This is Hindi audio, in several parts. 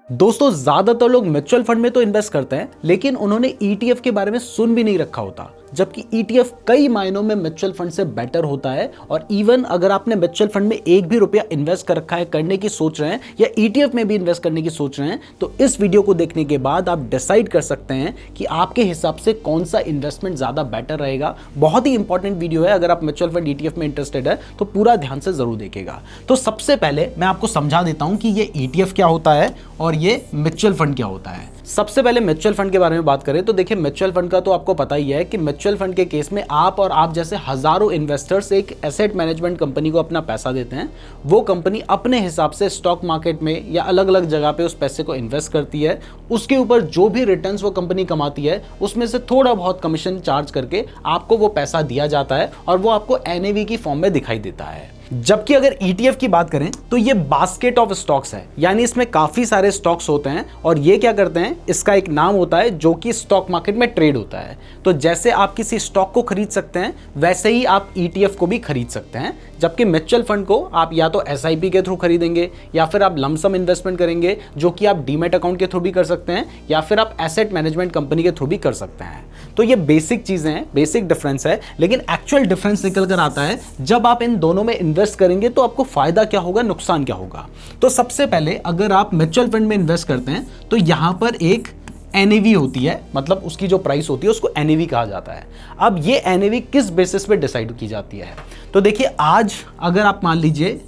दोस्तों ज्यादातर लोग म्यूचुअल फंड में तो इन्वेस्ट करते हैं, लेकिन उन्होंने ईटीएफ के बारे में सुन भी नहीं रखा होता, जबकि ईटीएफ कई मायनों में म्यूचुअल फंड से बेटर होता है। और इवन अगर आपने म्यूचुअल फंड में एक भी रुपया इन्वेस्ट कर रखा है, करने की सोच रहे हैं, या ईटीएफ में भी इन्वेस्ट करने की सोच रहे हैं, तो इस वीडियो को देखने के बाद आप डिसाइड कर सकते हैं कि आपके हिसाब से कौन सा इन्वेस्टमेंट ज्यादा बेटर रहेगा। बहुत ही इंपॉर्टेंट वीडियो है, अगर आप म्यूचुअल फंड ईटीएफ में इंटरेस्टेड है तो पूरा ध्यान से जरूर देखिएगा। तो सबसे पहले मैं आपको समझा देता हूं कि ये ईटीएफ क्या होता है और ये म्यूचुअल फंड क्या होता है। सबसे पहले म्यूचुअल फंड के बारे में बात करें तो देखिए, म्यूचुअल फंड का तो आपको पता ही है कि म्यूचुअल फंड के केस में आप जैसे हजारों इन्वेस्टर्स एक एसेट मैनेजमेंट कंपनी को अपना पैसा देते हैं। वो कंपनी अपने हिसाब से स्टॉक मार्केट में या अलग अलग जगह पे उस पैसे को इन्वेस्ट करती है। उसके ऊपर जो भी रिटर्न्स वो कंपनी कमाती है उसमें से थोड़ा बहुत कमीशन चार्ज करके आपको वो पैसा दिया जाता है और वो आपको एनएवी की फॉर्म में दिखाई देता है। जबकि अगर ईटीएफ की बात करें तो ये बास्केट ऑफ स्टॉक्स है, यानी इसमें काफी सारे स्टॉक्स होते हैं और ये क्या करते हैं, इसका एक नाम होता है जो कि स्टॉक मार्केट में ट्रेड होता है। तो जैसे आप किसी स्टॉक को खरीद सकते हैं वैसे ही आप ईटीएफ को भी खरीद सकते हैं। जबकि म्यूचुअल फंड को आप या तो एसआईपी के थ्रू खरीदेंगे या फिर आप लमसम इन्वेस्टमेंट करेंगे, जो कि आप डीमैट अकाउंट के थ्रू भी कर सकते हैं या फिर आप एसेट मैनेजमेंट कंपनी के थ्रू भी कर सकते हैं। तो ये बेसिक चीजें हैं, बेसिक डिफरेंस है। लेकिन एक्चुअल डिफरेंस निकल कर आता है जब आप इन दोनों में इन्वेस्ट करेंगे तो आपको फायदा क्या होगा, नुकसान क्या होगा। तो सबसे पहले अगर आप म्यूचुअल फंड में इन्वेस्ट करते हैं तो यहां पर एक एनएवी होती है, मतलब उसकी जो प्राइस होती है उसको एनएवी कहा जाता है। अब ये एनएवी किस बेसिस पे डिसाइड की जाती है, तो देखिए, आज अगर आप मान लीजिए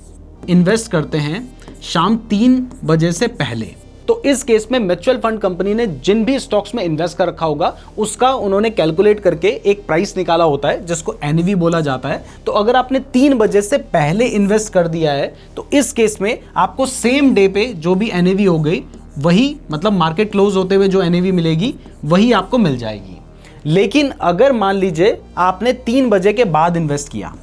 इन्वेस्ट करते हैं शाम 3 बजे से पहले, तो इस केस में म्यूचुअल फंड कंपनी ने जिन भी स्टॉक्स में इन्वेस्ट कर रखा होगा उसका उन्होंने कैलकुलेट करके एक प्राइस निकाला होता है जिसको एनएवी बोला जाता है। तो अगर आपने 3 बजे से पहले इन्वेस्ट कर दिया है तो इस केस में आपको सेम डे पे जो भी एनएवी हो गई वही, मतलब मार्केट क्लोज होते हुए जो एनएवी मिलेगी वही आपको मिल जाएगी। लेकिन अगर मान लीजिए आपने 3 बजे के बाद इन्वेस्ट किया,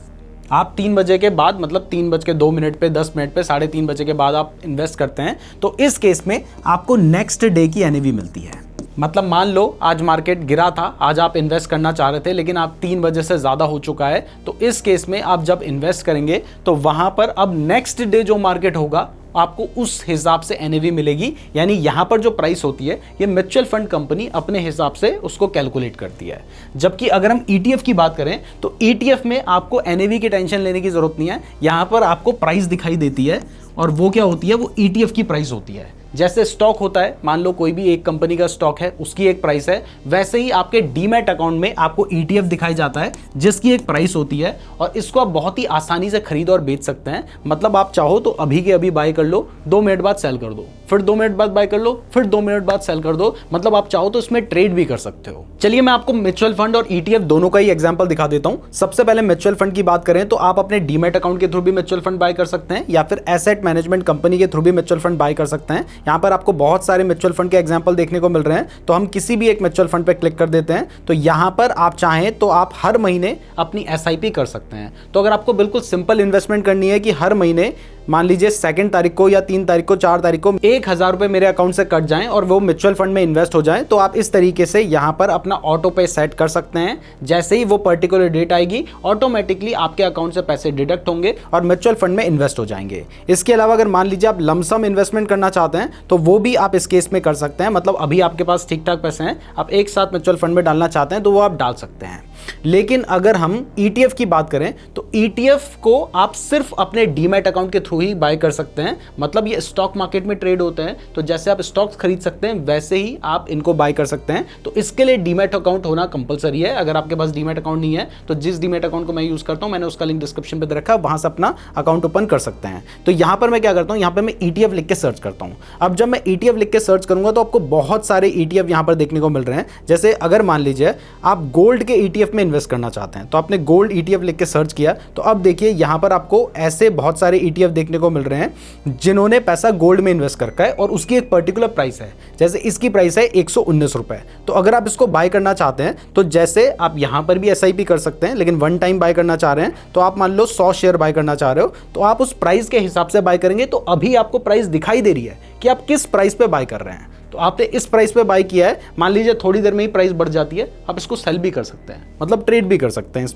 आप 3 बजे के बाद, मतलब 3:02 पे, 10 मिनट पे, 3:30 बजे के बाद आप इन्वेस्ट करते हैं, तो इस केस में आपको नेक्स्ट डे की एनएवी मिलती है। मतलब मान लो आज मार्केट गिरा था, आज आप इन्वेस्ट करना चाह रहे थे लेकिन आप 3 बजे से ज़्यादा हो चुका है, तो इस केस में आप जब इन्वेस्ट करेंगे तो वहाँ पर अब नेक्स्ट डे जो मार्केट होगा आपको उस हिसाब से एनएवी मिलेगी। यानी यहाँ पर जो प्राइस होती है ये म्यूचुअल फंड कंपनी अपने हिसाब से उसको कैलकुलेट करती है। जबकि अगर हम ईटीएफ की बात करें तो ईटीएफ में आपको एनएवी की टेंशन लेने की जरूरत नहीं है। यहाँ पर आपको प्राइस दिखाई देती है और वो क्या होती है, वो ईटीएफ की प्राइस होती है। जैसे स्टॉक होता है, मान लो कोई भी एक कंपनी का स्टॉक है, उसकी एक प्राइस है, वैसे ही आपके डीमैट अकाउंट में आपको ईटीएफ दिखाई जाता है जिसकी एक प्राइस होती है और इसको आप बहुत ही आसानी से खरीद और बेच सकते हैं। मतलब आप चाहो तो अभी के अभी बाय कर लो, 2 मिनट बाद सेल कर दो, फिर 2 मिनट बाद बाय कर लो, फिर 2 मिनट बाद सेल कर दो। मतलब आप चाहो तो इसमें ट्रेड भी कर सकते हो। चलिए मैं आपको म्यूचुअल फंड और ईटीएफ दोनों का ही एग्जांपल दिखा देता हूं। सबसे पहले म्यूचुअल फंड की बात करें तो आप अपने डीमैट अकाउंट के थ्रू भी म्यूचुअल फंड बाय कर सकते हैं या फिर एसेट मैनेजमेंट कंपनी के थ्रू भी म्यूचुअल फंड बाय कर सकते हैं। यहां पर आपको बहुत सारे म्यूचुअल फंड के एग्जांपल देखने को मिल रहे हैं, तो हम किसी भी एक म्यूचुअल फंड पे क्लिक कर देते हैं। तो यहां पर आप चाहें तो आप हर महीने अपनी एसआईपी कर सकते हैं। तो अगर आपको बिल्कुल सिंपल इन्वेस्टमेंट करनी है कि हर महीने मान लीजिए 2 तारीख को या 3 तारीख को, 4 तारीख को 1000 रुपए मेरे अकाउंट से कट जाएं और वो म्यूचुअल फंड में इन्वेस्ट हो जाएं, तो आप इस तरीके से यहां पर अपना ऑटो पे सेट कर सकते हैं। जैसे ही वो पर्टिकुलर डेट आएगी ऑटोमेटिकली आपके अकाउंट से पैसे डिडक्ट होंगे और म्यूचुअल फंड में इन्वेस्ट हो जाएंगे। इसके अलावा अगर मान लीजिए आप लमसम इन्वेस्टमेंट करना चाहते हैं तो वो भी आप इस केस में कर सकते हैं। मतलब अभी आपके पास ठीक ठाक पैसे हैं, आप एक साथ म्यूचुअल फंड में डालना चाहते हैं तो वो आप डाल सकते हैं। लेकिन अगर हम ईटीएफ की बात करें तो ईटीएफ को आप सिर्फ अपने डीमैट अकाउंट के थ्रू ही बाय कर सकते हैं। मतलब ये स्टॉक मार्केट में ट्रेड होते हैं, तो जैसे आप स्टॉक्स खरीद सकते हैं वैसे ही आप इनको बाय कर सकते हैं। तो इसके लिए डीमैट अकाउंट होना कंपलसरी है। अगर आपके पास डीमैट अकाउंट नहीं है तो जिस डीमैट अकाउंट को मैं यूज करता हूं, मैंने उसका लिंक डिस्क्रिप्शन पे दे रखा है, वहां से अपना अकाउंट ओपन कर सकते हैं। तो यहां पर मैं क्या करता हूं, यहां पर मैं ईटीएफ लिख के सर्च करता हूं। अब जब मैं ईटीएफ लिख के सर्च करूंगा तो आपको बहुत सारे ईटीएफ यहां पर देखने को मिल रहे हैं। जैसे अगर मान लीजिए आप गोल्ड के ईटीएफ में इन्वेस्ट करना चाहते हैं तो आपने गोल्ड ईटीएफ लिख के सर्च किया, तो अब देखिए यहां पर आपको ऐसे बहुत सारे ईटीएफ देखने को मिल रहे हैं जिन्होंने पैसा गोल्ड में इन्वेस्ट कर रखा है और उसकी एक पर्टिकुलर प्राइस है। जैसे इसकी प्राइस है 119 रुपए। तो अगर आप इसको बाय करना चाहते हैं तो जैसे आप यहां पर भी एसआईपी कर सकते हैं, लेकिन वन टाइम बाय करना चाह रहे हैं तो आप मान लो 100 शेयर बाय करना चाह रहे हो तो आप उस प्राइस के हिसाब से बाय करेंगे। तो अभी आपको प्राइस दिखाई दे रही है कि आप किस प्राइस पे बाय कर रहे हैं। तो आपने इस प्राइस पे बाय किया है, मान लीजिए थोड़ी देर में ही प्राइस बढ़ जाती है, आप इसको सेल भी कर सकते हैं, मतलब ट्रेड भी कर सकते हैं।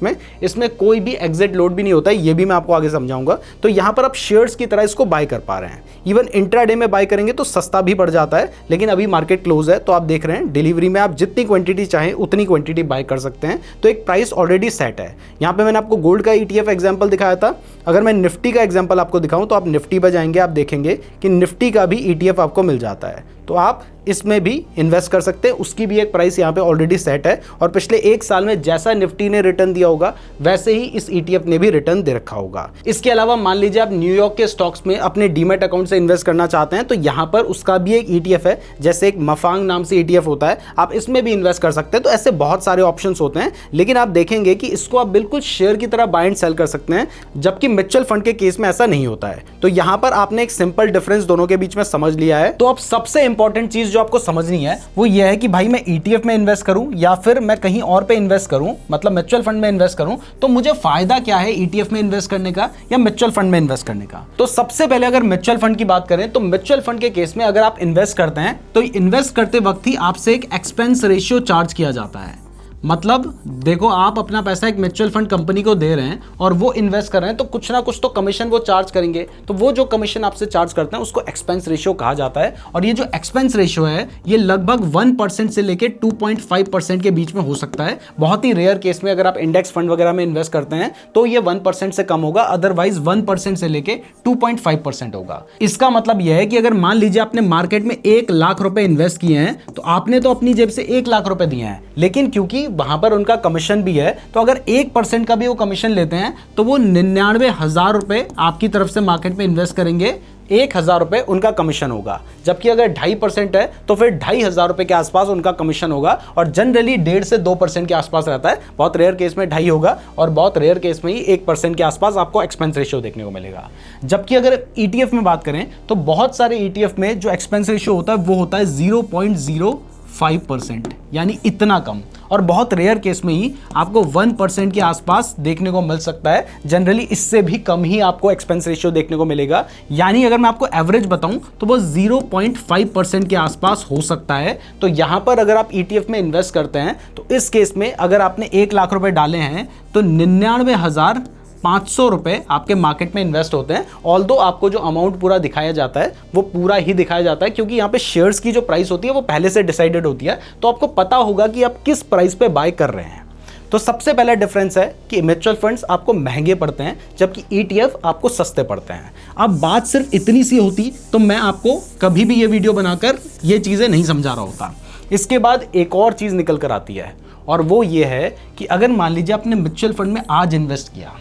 इसमें कोई भी एग्जिट लोड भी नहीं होता है, ये भी मैं आपको आगे समझाऊंगा। तो यहां पर आप शेयर्स की तरह इसको बाय कर पा रहे हैं। इवन इंट्राडे में बाय करेंगे तो सस्ता भी पड़ जाता है, लेकिन अभी मार्केट क्लोज है तो आप देख रहे हैं डिलीवरी में आप जितनी क्वांटिटी चाहें उतनी क्वांटिटी बाय कर सकते हैं। तो एक प्राइस ऑलरेडी सेट है। यहां पे मैंने आपको गोल्ड का ETF एग्जांपल दिखाया था। अगर मैं निफ्टी का एग्जांपल आपको दिखाऊं तो आप निफ्टी पर जाएंगे, आप देखेंगे कि निफ्टी का भी ETF आपको मिल जाता है, तो आप इसमें भी इन्वेस्ट कर सकते हैं। उसकी भी एक प्राइस यहाँ पे ऑलरेडी सेट है और पिछले 1 साल में जैसा निफ्टी ने रिटर्न दिया होगा वैसे ही इस ETF ने भी रिटर्न दे रखा होगा। इसके अलावा मान लीजिए आप न्यूयॉर्क के स्टॉक्स में अपने डीमैट अकाउंट से इन्वेस्ट करना चाहते हैं, तो यहाँ पर उसका भी एक ETF है, जैसे एक मफांग नाम से ETF होता है, आप इसमें भी इन्वेस्ट कर सकते हैं। तो ऐसे बहुत सारे ऑप्शन होते हैं, लेकिन आप देखेंगे कि इसको आप बिल्कुल शेयर की तरह बाय एंड सेल कर सकते हैं, जबकि म्यूचुअल फंड के केस में ऐसा नहीं होता है। तो यहाँ पर आपने एक सिंपल डिफरेंस दोनों के बीच में समझ लिया है। तो अब सबसे इंपॉर्टेंट चीज जो आपको समझनी है वो ये है कि भाई मैं ETF में इन्वेस्ट करूं या फिर मैं कहीं और पे इन्वेस्ट करूं, मतलब म्यूचुअल फंड में इन्वेस्ट करूं, तो मुझे फायदा क्या है ETF में इन्वेस्ट करने का या म्यूचुअल फंड में इन्वेस्ट करने का। तो सबसे पहले अगर म्यूचुअल फंड की बात करें तो म्यूचुअल फंड के केस में अगर आप इन्वेस्ट करते हैं तो इन्वेस्ट करते वक्त ही आपसे एक एक्सपेंस रेशियो चार्ज किया जाता है। मतलब देखो, आप अपना पैसा एक म्यूचुअल फंड कंपनी को दे रहे हैं और वो इन्वेस्ट कर रहे हैं, तो कुछ ना कुछ तो कमीशन वो चार्ज करेंगे। तो वो जो कमीशन आपसे चार्ज करते हैं उसको एक्सपेंस रेशियो कहा जाता है। और ये जो एक्सपेंस रेशियो है ये लगभग 1% से लेके 2.5% के बीच में हो सकता है। बहुत ही रेयर केस में अगर आप इंडेक्स फंड वगैरह में इन्वेस्ट करते हैं तो ये 1% से कम होगा, अदरवाइज 1% से लेके 2.5% होगा। इसका मतलब यह है कि अगर मान लीजिए आपने मार्केट में 1 लाख रुपए इन्वेस्ट किए हैं, तो आपने तो अपनी जेब से 1 लाख रुपए दिए हैं, लेकिन क्योंकि वहां पर उनका कमीशन भी है, तो अगर 1% का भी वो कमीशन लेते हैं तो वो 99,000 रुपए आपकी तरफ से मार्केट में इन्वेस्ट करेंगे, 1,000 रुपए उनका कमीशन होगा। जबकि अगर 2.5% है तो फिर 2,500 रुपए के आसपास उनका कमीशन होगा, और जनरली 1.5 से 2% के आसपास रहता है। बहुत रेयर केस में 2.5 होगा और बहुत रेयर केस में ही 1% के आसपास आपको एक्सपेंस रेशियो देखने को मिलेगा। जबकि अगर ETF में बात करें तो बहुत सारे ETF में जो एक्सपेंस रेशियो होता है वो होता है 0.05%, यानी इतना कम। और बहुत रेयर केस में ही आपको 1% के आसपास देखने को मिल सकता है। जनरली इससे भी कम ही आपको एक्सपेंस रेशियो देखने को मिलेगा। यानी अगर मैं आपको एवरेज बताऊं तो वो 0.5% के आसपास हो सकता है। तो यहां पर अगर आप ETF में इन्वेस्ट करते हैं तो इस केस में अगर आपने 1 लाख रुपए डाले हैं तो 99,500 रुपए आपके मार्केट में इन्वेस्ट होते हैं। ऑल्दो आपको जो अमाउंट पूरा दिखाया जाता है वो पूरा ही दिखाया जाता है, क्योंकि यहाँ पे शेयर्स की जो प्राइस होती है वो पहले से डिसाइडेड होती है, तो आपको पता होगा कि आप किस प्राइस पे बाय कर रहे हैं। तो सबसे पहला डिफरेंस है कि म्यूचुअल फंड्स आपको महंगे पड़ते हैं जबकि ETF आपको सस्ते पड़ते हैं। अब बात सिर्फ इतनी सी होती तो मैं आपको कभी भी ये वीडियो बनाकर ये चीज़ें नहीं समझा रहा होता। इसके बाद एक और चीज़ निकल कर आती है, और वो ये है कि अगर मान लीजिए आपने म्यूचुअल फंड में आज इन्वेस्ट किया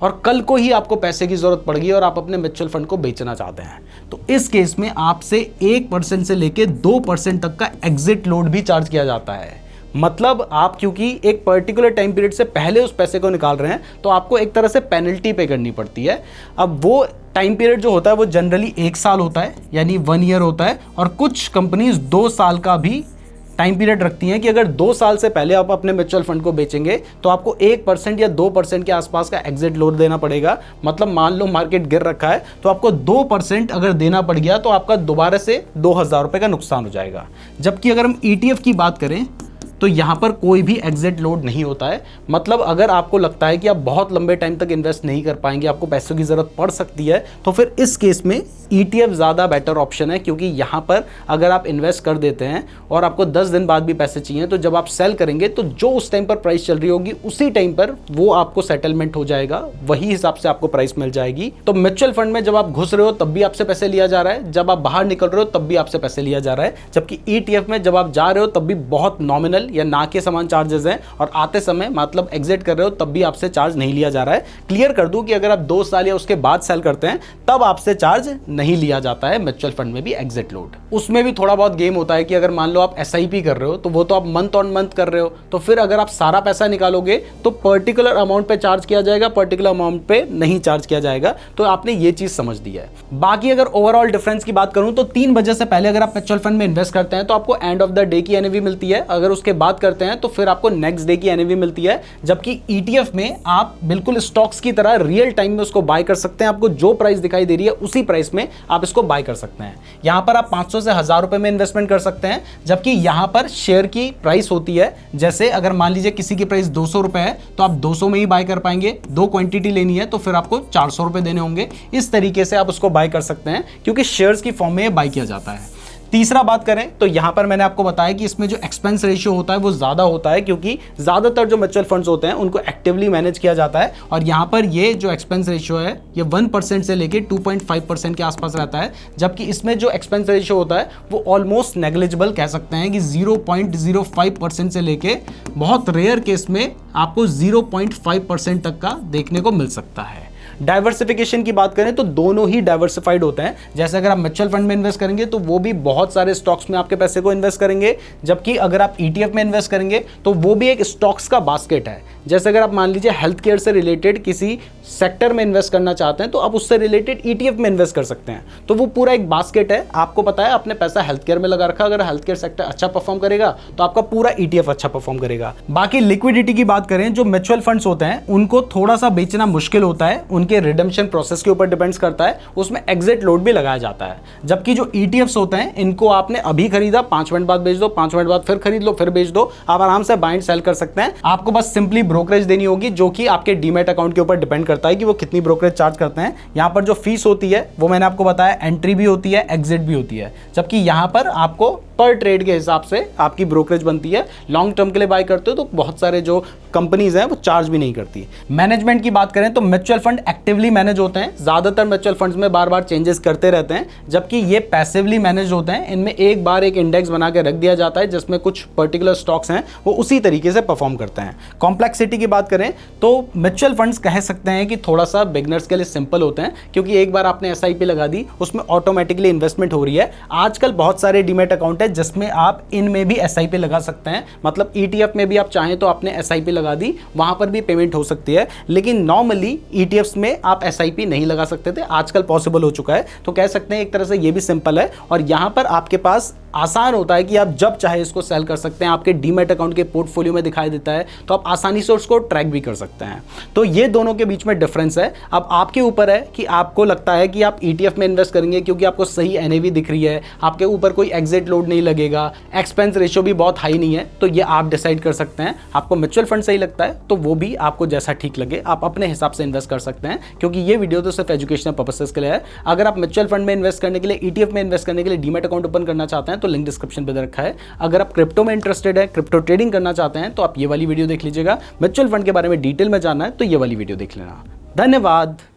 और कल को ही आपको पैसे की जरूरत पड़ गई और आप अपने म्यूचुअल फंड को बेचना चाहते हैं, तो इस केस में आपसे 1% से लेके 2% तक का एग्जिट लोड भी चार्ज किया जाता है। मतलब आप क्योंकि एक पर्टिकुलर टाइम पीरियड से पहले उस पैसे को निकाल रहे हैं तो आपको एक तरह से पेनल्टी पे करनी पड़ती है। अब वो टाइम पीरियड जो होता है वो जनरली 1 साल होता है, यानी 1 ईयर होता है, और कुछ कंपनीज 2 साल का भी टाइम पीरियड रखती हैं कि अगर 2 साल से पहले आप अपने म्यूचुअल फंड को बेचेंगे तो आपको 1% या 2% के आसपास का एग्जिट लोड देना पड़ेगा। मतलब मान लो मार्केट गिर रखा है तो आपको 2% अगर देना पड़ गया तो आपका दोबारा से 2,000 रुपये का नुकसान हो जाएगा। जबकि अगर हम ETF की बात करें तो यहाँ पर कोई भी एग्जिट लोड नहीं होता है। मतलब अगर आपको लगता है कि आप बहुत लंबे टाइम तक इन्वेस्ट नहीं कर पाएंगे, आपको पैसों की ज़रूरत पड़ सकती है, तो फिर इस केस में ETF ज़्यादा बेटर ऑप्शन है, क्योंकि यहाँ पर अगर आप इन्वेस्ट कर देते हैं और आपको 10 दिन बाद भी पैसे चाहिए तो जब आप सेल करेंगे तो जो उस टाइम पर प्राइस चल रही होगी उसी टाइम पर वो आपको सेटलमेंट हो जाएगा, वही हिसाब से आपको प्राइस मिल जाएगी। तो म्यूचुअल फंड में जब आप घुस रहे हो तब भी आपसे पैसे लिया जा रहा है, जब आप बाहर निकल रहे हो तब भी आपसे पैसे लिया जा रहा है। जबकि ETF में जब आप जा रहे हो तब भी बहुत नॉमिनल या ना के समान चार्जेस हैं, और आते समय मतलब एग्जिट कर रहे हो तब भी आपसे चार्ज नहीं लिया जा रहा है। क्लियर कर दूं कि अगर आप 2 साल या उसके बाद सेल करते हैं तब आपसे चार्ज नहीं लिया जाता है म्यूचुअल फंड में भी एग्जिट लोड। उसमें भी थोड़ा बहुत गेम होता है कि अगर मान लो आप SIP कर रहे हो तो वो तो आप मंथ ऑन मंथ कर रहे हो, तो फिर अगर आप सारा पैसा निकालोगे तो पर्टिकुलर अमाउंट पे चार्ज किया जाएगा, पर्टिकुलर अमाउंट पे नहीं चार्ज किया जाएगा। तो आपने ये चीज समझ दी है। बाकी अगर ओवरऑल डिफरेंस की बात करूं तो 3 बजे से पहले अगर आप म्यूचुअल फंड में इन्वेस्ट करते हैं तो आपको एंड ऑफ द डे की NAV मिलती है। अगर उसके बात करते हैं तो फिर आपको नेक्स्ट डे की एनएवी मिलती है, जबकि ETF में आप बिल्कुल स्टॉक्स की तरह रियल टाइम में उसको बाय कर सकते हैं। आपको जो प्राइस दिखाई दे रही है उसी प्राइस में आप इसको बाय कर सकते हैं। यहां पर आप 500 से 1000 रुपए में इन्वेस्टमेंट कर सकते हैं, जबकि यहां पर शेयर की प्राइस होती है, जैसे अगर मान लीजिए किसी की प्राइस 200 रुपए है तो आप 200 में ही बाय कर पाएंगे। 2 क्वांटिटी लेनी है तो फिर आपको 400 रुपए देने होंगे। इस तरीके से आप उसको बाय कर सकते हैं, क्योंकि शेयर्स की फॉर्म में बाय किया जाता है। तीसरा बात करें तो यहां पर मैंने आपको बताया कि इसमें जो एक्सपेंस रेशियो होता है वो ज्यादा होता है, क्योंकि ज्यादातर जो म्यूचुअल फंड्स होते हैं उनको एक्टिवली मैनेज किया जाता है, और यहां पर ये जो एक्सपेंस रेशियो है ये 1% से लेके 2.5% के आसपास रहता है, जबकि इसमें जो एक्सपेंस रेशियो होता है वो ऑलमोस्ट नेग्लिजिबल कह सकते हैं कि 0.05% से लेके बहुत रेयर केस में आपको 0.5% तक का देखने को मिल सकता है। डाइवर्सिफिकेशन की बात करें तो दोनों ही डाइवर्सिफाइड होते हैं। जैसे अगर आप म्यूचुअल फंड में इन्वेस्ट करेंगे तो वो भी बहुत सारे स्टॉक्स में आपके पैसे को इन्वेस्ट करेंगे, जबकि अगर आप ETF में इन्वेस्ट करेंगे तो वो भी एक स्टॉक्स का बास्केट है। जैसे अगर आप मान लीजिए हेल्थ केयर से रिलेटेड किसी सेक्टर में इन्वेस्ट करना चाहते हैं तो आप उससे रिलेटेड ETF में इन्वेस्ट कर सकते हैं। तो वो पूरा एक बास्केट है। आपको पता है आपने पैसा हेल्थ केयर में लगा रखा, अगर हेल्थ केयर सेक्टर अच्छा परफॉर्म करेगा तो आपका पूरा ETF अच्छा परफॉर्म करेगा। बाकी लिक्विडिटी की बात करें, जो म्यूचुअल फंड्स होते हैं उनको थोड़ा सा बेचना मुश्किल होता है, उनके रिडेम्पशन प्रोसेस के ऊपर डिपेंड्स करता है, उसमें एग्जिट लोड भी लगाया जाता है। जबकि जो ETFs होते हैं इनको आपने अभी खरीदा, 5 मिनट बाद बेच दो, 5 मिनट बाद फिर खरीद लो, फिर बेच दो, आप आराम से बाय एंड सेल कर सकते हैं। आपको बस सिंपली ब्रोकरेज देनी होगी, जो कि आपके डीमैट अकाउंट के ऊपर डिपेंड करता है कि वो कितनी ब्रोकरेज चार्ज करते हैं। यहां पर जो फीस होती है वो मैंने आपको बताया, एंट्री भी होती है, एग्जिट भी होती है, जबकि यहां पर आपको पर ट्रेड के हिसाब से आपकी ब्रोकरेज बनती है। लॉन्ग टर्म के लिए बाय करते हो तो बहुत सारे जो कंपनीज हैं वो चार्ज भी नहीं करती। मैनेजमेंट की बात करें तो म्यूचुअल फंड एक्टिवली मैनेज होते हैं। ज्यादातर म्यूचुअल फंड्स में बार बार चेंजेस करते रहते हैं, जबकि ये पैसिवली मैनेज होते हैं। इनमें एक बार एक इंडेक्स बना के रख दिया जाता है जिसमें कुछ पर्टिकुलर स्टॉक्स हैं वो उसी तरीके से परफॉर्म करते हैं। कॉम्प्लेक्सिटी की बात करें तो म्यूचुअल फंड्स कह सकते हैं कि थोड़ा सा बिगनर्स के लिए सिंपल होते हैं, क्योंकि एक बार आपने SIP लगा दी उसमें ऑटोमेटिकली इन्वेस्टमेंट हो रही है। आजकल बहुत सारे डीमैट अकाउंट है जिसमें आप इनमें भी SIP लगा सकते हैं, मतलब ETF में भी आप चाहें तो आपने SIP लगा दी, वहां पर भी पेमेंट हो सकती है। लेकिन नॉर्मली ETFs में आप SIP नहीं लगा सकते थे, आजकल पॉसिबल हो चुका है। तो कह सकते हैं एक तरह से ये भी सिंपल है, और यहां पर आपके पास आसान होता है कि आप जब चाहे इसको सेल कर सकते हैं। आपके डीमैट अकाउंट के पोर्टफोलियो में दिखाई देता है, तो आप आसानी से उसको ट्रैक भी कर सकते हैं। तो ये दोनों के बीच में डिफरेंस है। अब आपके ऊपर है कि आपको लगता है कि आप ETF में इन्वेस्ट करेंगे क्योंकि आपको सही NAV दिख रही है, आपके ऊपर कोई एग्जिट लोड नहीं लगेगा, एक्सपेंस रेशियो भी बहुत हाई नहीं है, तो ये आप डिसाइड कर सकते हैं। आपको म्यूचुअल फंड सही लगता है तो वो भी आपको जैसा ठीक लगे आप अपने हिसाब से इन्वेस्ट कर सकते हैं, क्योंकि ये वीडियो तो सिर्फ एजुकेशनल पर्पसेस के लिए है। अगर आप म्यूचुअल फंड में इन्वेस्ट करने के लिए, ETF में इन्वेस्ट करने के लिए डीमैट अकाउंट ओपन करना चाहते हैं तो लिंक डिस्क्रिप्शन पे रखा है। अगर आप क्रिप्टो में इंटरेस्टेड है, क्रिप्टो ट्रेडिंग करना चाहते हैं तो आप ये वाली वीडियो देख लीजिएगा। म्यूचुअल फंड के बारे में डिटेल में जानना है तो ये वाली वीडियो देख लेना। धन्यवाद।